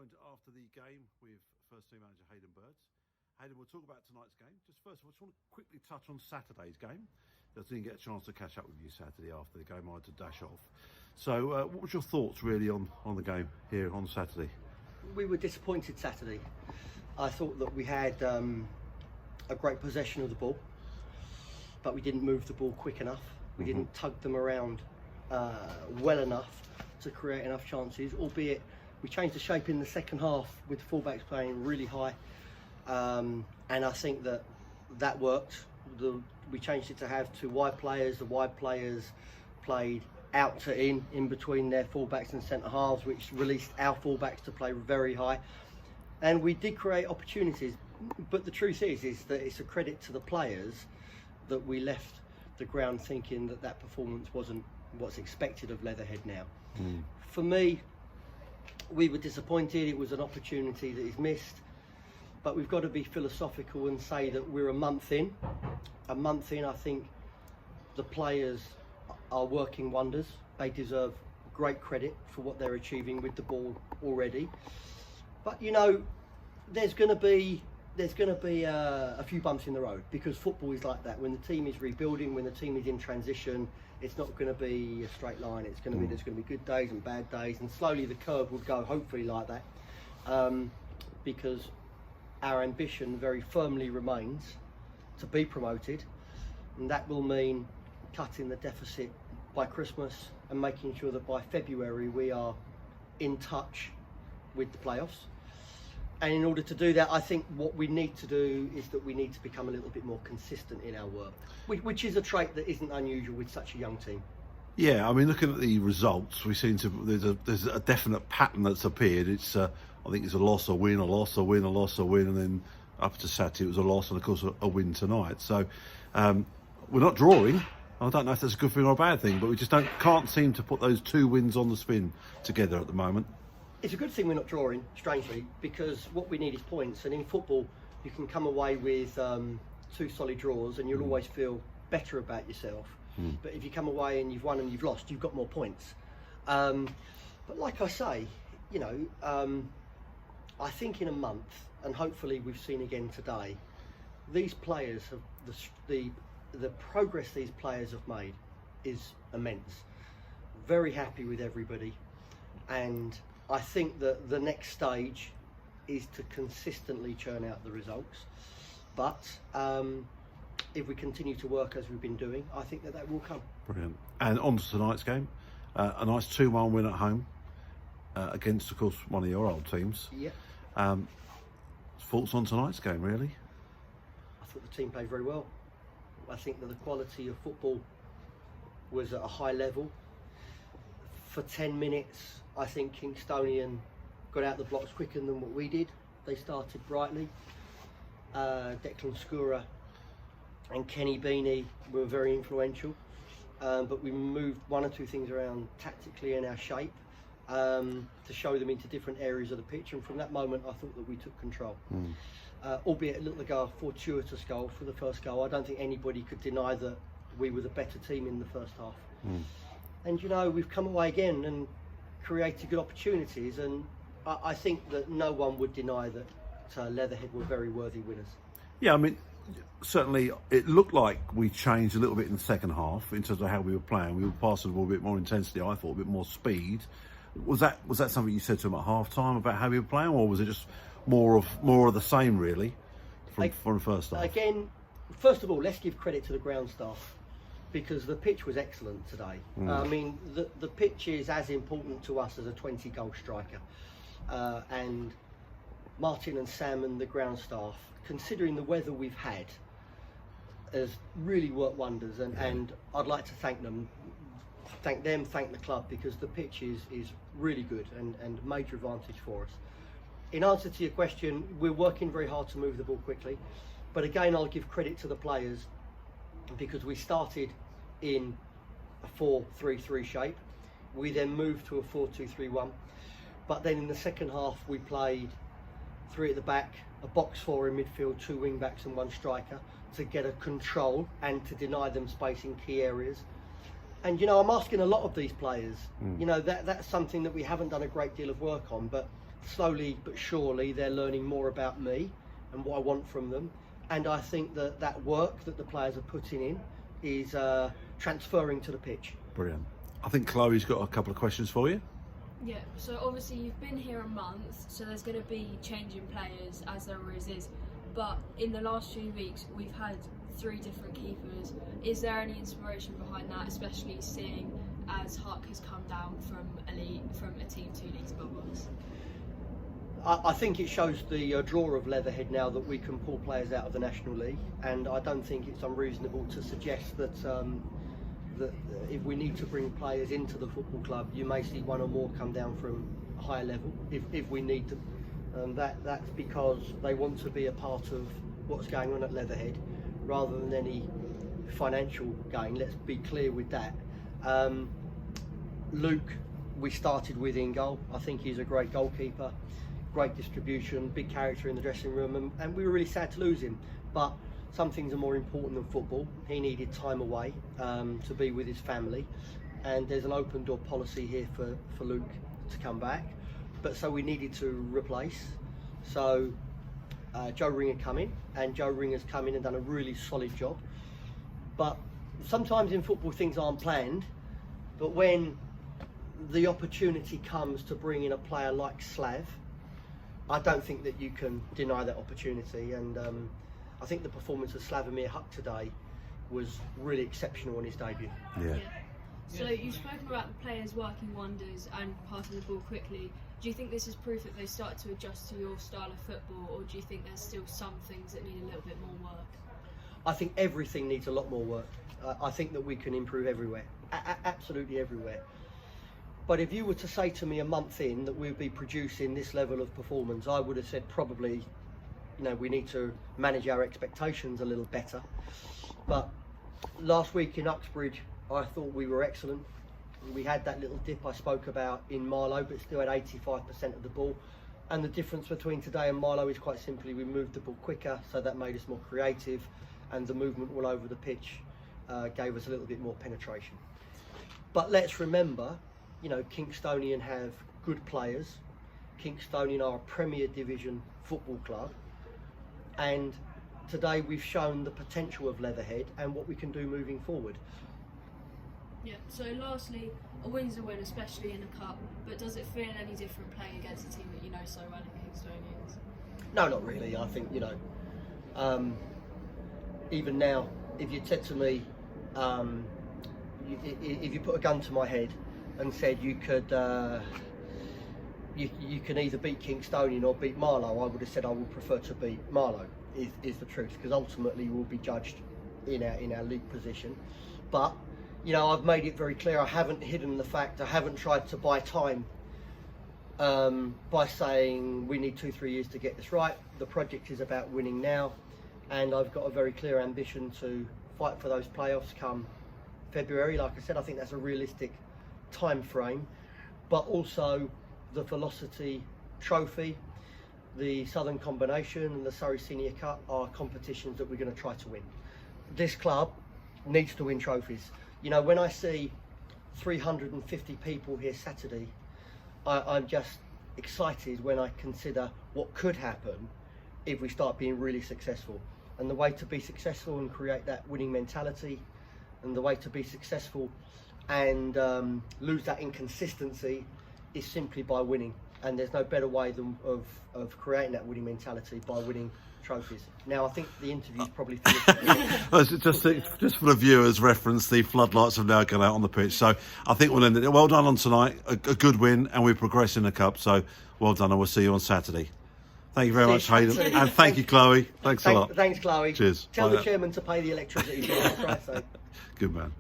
joined after the game with first team manager Hayden Birds. Hayden, we'll talk about tonight's game. Just first of all, I just want to quickly touch on Saturday's game. I didn't get a chance to catch up with you Saturday after the game. I had to dash off. So what was your thoughts really on the game here on Saturday? We were disappointed Saturday. I thought that we had a great possession of the ball, but we didn't move the ball quick enough. We didn't tug them around well enough to create enough chances, albeit we changed the shape in the second half with the fullbacks playing really high, and I think that worked. We changed it to have two wide players. The wide players played out to in between their fullbacks and centre halves, which released our fullbacks to play very high, and we did create opportunities. But the truth is that it's a credit to the players that we left the ground thinking that performance wasn't what's expected of Leatherhead now. For me, we were disappointed. It was an opportunity that is missed, but we've got to be philosophical and say that we're a month in. I think the players are working wonders. They deserve great credit for what they're achieving with the ball already. But you know, there's going to be a few bumps in the road, because football is like that. When the team is rebuilding, when the team is in transition, it's not going to be a straight line. It's going to be, there's going to be good days and bad days, and slowly the curve will go hopefully like that, because our ambition very firmly remains to be promoted, and that will mean cutting the deficit by Christmas and making sure that by February we are in touch with the playoffs. And in order to do that, I think what we need to do is that we need to become a little bit more consistent in our work, which is a trait that isn't unusual with such a young team. Yeah, I mean, looking at the results, we seem to there's a definite pattern that's appeared. It's I think it's a loss, a win, a loss, a win, a loss, a win, and then up to Saturday it was a loss, and of course a win tonight. So we're not drawing. I don't know if that's a good thing or a bad thing, but we just can't seem to put those two wins on the spin together at the moment. It's a good thing we're not drawing, strangely, because what we need is points. And in football, you can come away with two solid draws and you'll always feel better about yourself. But if you come away and you've won and you've lost, you've got more points. But like I say, you know, I think in a month, and hopefully we've seen again today, these players have the progress these players have made is immense. Very happy with everybody, and I think that the next stage is to consistently churn out the results. But if we continue to work as we've been doing, I think that will come. Brilliant. And on to tonight's game, a nice 2-1 win at home against, of course, one of your old teams. Yeah. Thoughts on tonight's game, really? I thought the team played very well. I think that the quality of football was at a high level. For 10 minutes, I think Kingstonian got out the blocks quicker than what we did. They started brightly. Declan Skura and Kenny Beanie were very influential, but we moved one or two things around tactically in our shape to show them into different areas of the pitch, and from that moment I thought that we took control. Albeit it looked like a fortuitous goal for the first goal. I don't think anybody could deny that we were the better team in the first half. And you know, we've come away again and created good opportunities, and I think that no one would deny that Leatherhead were very worthy winners. Yeah, I mean, certainly it looked like we changed a little bit in the second half in terms of how we were playing. We were passing the ball a bit more intensity, I thought, a bit more speed. Was that something you said to them at half time about how we were playing, or was it just more of the same really from the first half? Again, first of all, let's give credit to the ground staff, because the pitch was excellent today. I mean, the pitch is as important to us as a 20-goal striker. And Martin and Sam and the ground staff, considering the weather we've had, has really worked wonders. And I'd like to thank them, thank the club, because the pitch is really good and a major advantage for us. In answer to your question, we're working very hard to move the ball quickly. But again, I'll give credit to the players, because we started in a 4-3-3 shape. We then moved to a 4-2-3-1. But then in the second half, we played 3 at the back, a box 4 in midfield, 2 wing backs and 1 striker, to get a control and to deny them space in key areas. And you know, I'm asking a lot of these players. You know, that's something that we haven't done a great deal of work on, but slowly but surely they're learning more about me and what I want from them, and I think that work that the players are putting in is transferring to the pitch. Brilliant. I think Chloe's got a couple of questions for you. Yeah, so obviously you've been here a month, so there's going to be changing players as there always is. But in the last few weeks, we've had 3 different keepers. Is there any inspiration behind that, especially seeing as Huck has come down from a team 2 leagues above us? I think it shows the draw of Leatherhead now that we can pull players out of the National League, and I don't think it's unreasonable to suggest that that if we need to bring players into the football club, you may see 1 or more come down from a higher level if we need to. That's because they want to be a part of what's going on at Leatherhead rather than any financial gain. Let's be clear with that. Luke, we started with in goal. I think he's a great goalkeeper, great distribution, big character in the dressing room, and we were really sad to lose him. But some things are more important than football. He needed time away to be with his family, and there's an open door policy here for Luke to come back. But so we needed to replace. So Joe Ringer come in, and Joe Ringer's come in and done a really solid job. But sometimes in football things aren't planned, but when the opportunity comes to bring in a player like Slav, I don't think that you can deny that opportunity, and I think the performance of Slavomir Huck today was really exceptional on his debut. Yeah. So you've spoken about the players working wonders and passing the ball quickly. Do you think this is proof that they started to adjust to your style of football, or do you think there's still some things that need a little bit more work? I think everything needs a lot more work. I think that we can improve everywhere, absolutely everywhere. But if you were to say to me a month in that we'd be producing this level of performance, I would have said probably, we need to manage our expectations a little better. But last week in Uxbridge, I thought we were excellent. We had that little dip I spoke about in Marlow, but still had 85% of the ball. And the difference between today and Marlow is quite simply we moved the ball quicker, so that made us more creative, and the movement all over the pitch gave us a little bit more penetration. But let's remember, Kingstonian have good players. Kingstonian are a Premier Division football club, and today we've shown the potential of Leatherhead and what we can do moving forward. Yeah, so lastly, a win's a win, especially in a cup, but does it feel any different playing against a team that you know so well in Kingstonians? No, not really. I think, even now, if you said to me, if you put a gun to my head and said you could, you can either beat Kingstonian or beat Marlow, I would have said I would prefer to beat Marlow, is the truth, because ultimately we'll be judged in our league position. But I've made it very clear, I haven't hidden the fact, I haven't tried to buy time by saying we need 2-3 years to get this right. The project is about winning now, and I've got a very clear ambition to fight for those playoffs come February. Like I said, I think that's a realistic time frame, but also the Velocity Trophy, the Southern Combination and the Surrey Senior Cup are competitions that we're going to try to win. This club needs to win trophies. When I see 350 people here Saturday, I'm just excited when I consider what could happen if we start being really successful. And the way to be successful and create that winning mentality, and the way to be successful and lose that inconsistency is simply by winning. And there's no better way than of creating that winning mentality by winning trophies. Now, I think the interview's probably finished. just for the viewers' reference, the floodlights have now gone out on the pitch. So I think we'll end it. Well done on tonight. A good win, and we progress in the cup. So well done, and we'll see you on Saturday. Thank you very much, Hayden. And thank you, Chloe. Thanks a lot. Thanks, Chloe. Cheers. Tell the chairman to pay the electricity bill. Good man.